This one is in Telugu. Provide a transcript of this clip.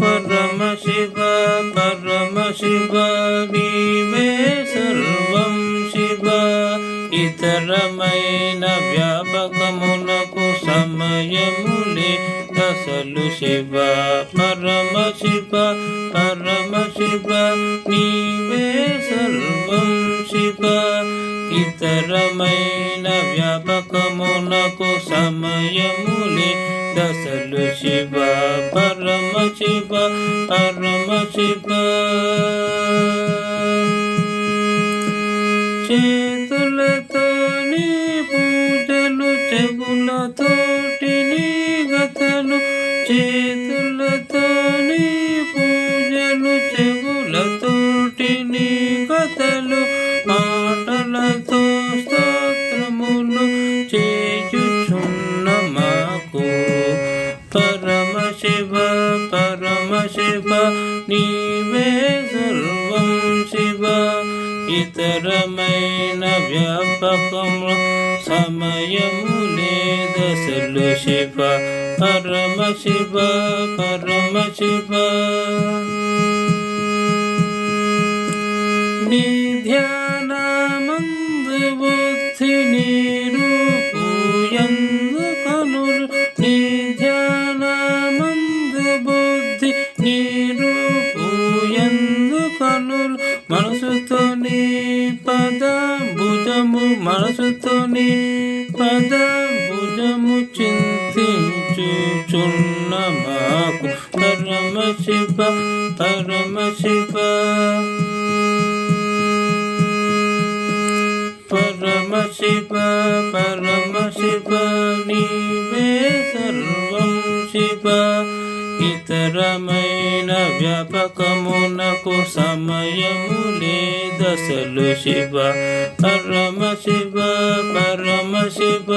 పరమ శివ పరమ శివ నీవే సర్వం శివ ఇతరమైన వ్యాపకమునకు సమయములే దశలు శివ పరమ శివ పరమ శివ నీవే సర్వం శివ ఇతరమైన వ్యాపకమునకు సమయములే దశలు శివ పరమ శివ పరమ శివ చేతులతో నీ పూజలు చెవులతోటి నీ గతలు చేతులతో నీ పూజలు చెవులతోటి నీ గతలు మాటలతో స్తోత్రములు చేయుచున్న మాకు పరమ శివ పరమ శివ నీవే సర్వం శివ ఇతరమైన వ్యాపకము సమయములే దశలు శివ పరమ శివ పరమ శివ నీ ధ్యానమందు బుద్ధి నీ రూపు యందు కనులు నీ ధ్యానమందు బుద్ధి నీ రూపు యందు కనులు మనసుతో నీ పద భుజము మనసుతో నీ పద భుజము చింతించుచున్న మాకు పరమ శివ పరమ శివ పరమ శివ పరమ శివ నీవే సర్వం శివ ఇతరమైన వ్యాపకమునకు సమయములే దశలు శివ పరమ శివ పరమ శివ